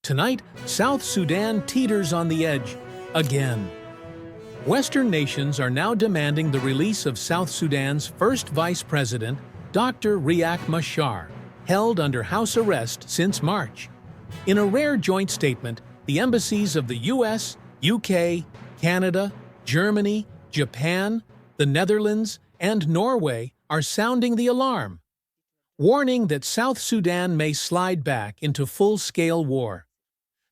Tonight, South Sudan teeters on the edge again. Western nations are now demanding the release of South Sudan's first vice president, Dr. Riek Machar, held under house arrest since March. In a rare joint statement, the embassies of the US, UK, Canada, Germany, Japan, the Netherlands, and Norway are sounding the alarm, warning that South Sudan may slide back into full-scale war.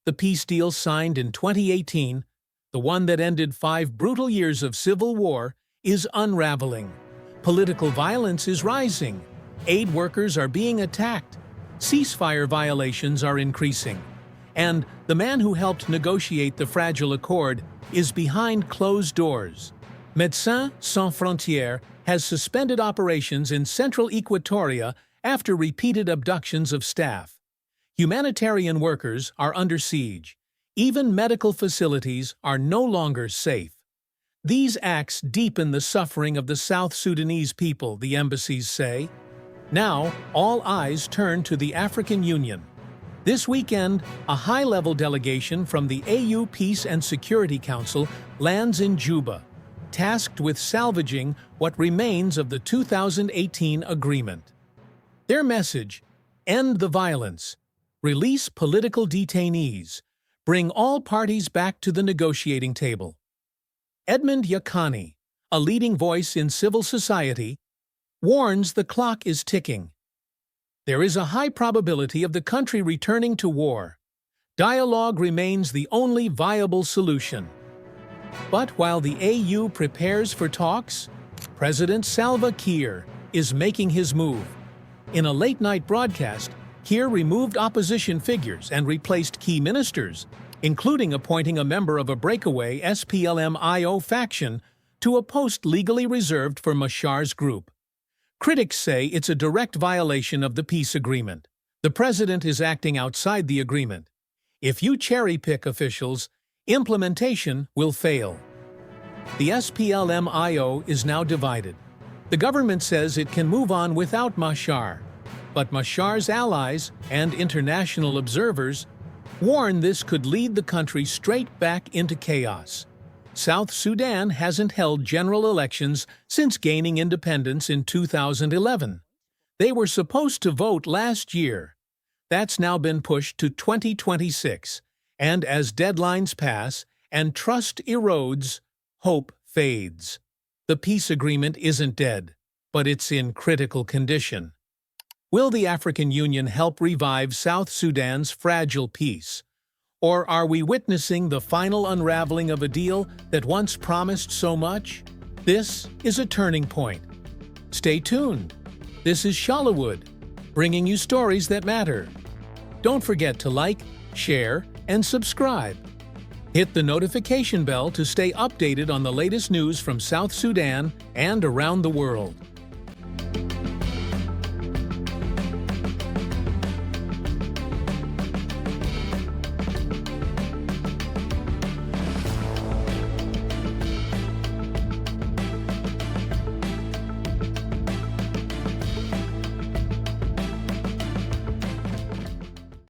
The peace deal signed in 2018, the one that ended 5 brutal years of civil war, is unraveling. Political violence is rising. Aid workers are being attacked. Ceasefire violations are increasing. And the man who helped negotiate the fragile accord is behind closed doors. Médecins Sans Frontières has suspended operations in central Equatoria after repeated abductions of staff. Humanitarian workers are under siege. Even medical facilities are no longer safe. These acts deepen the suffering of the South Sudanese people, the embassies say. Now, all eyes turn to the African Union. This weekend, a high-level delegation from the AU Peace and Security Council lands in Juba, tasked with salvaging what remains of the 2018 agreement. Their message: end the violence, release political detainees, bring all parties back to the negotiating table. Edmund Yakani, a leading voice in civil society, warns the clock is ticking. There is a high probability of the country returning to war. Dialogue remains the only viable solution. But while the AU prepares for talks, President Salva Kiir is making his move. In a late-night broadcast, Kiir removed opposition figures and replaced key ministers, including appointing a member of a breakaway SPLM-IO faction to a post legally reserved for Machar's group. Critics say it's a direct violation of the peace agreement. The president is acting outside the agreement. If you cherry-pick officials, implementation will fail. The SPLM-IO is now divided. The government says it can move on without Machar, but Machar's allies and international observers warn this could lead the country straight back into chaos. South Sudan hasn't held general elections since gaining independence in 2011. They were supposed to vote last year. That's now been pushed to 2026, and as deadlines pass and trust erodes, hope fades. The peace agreement isn't dead, but it's in critical condition. Will the African Union help revive South Sudan's fragile peace? Or are we witnessing the final unraveling of a deal that once promised so much? This is a turning point. Stay tuned. This is Shalawood, bringing you stories that matter. Don't forget to like, share, and subscribe. Hit the notification bell to stay updated on the latest news from South Sudan and around the world.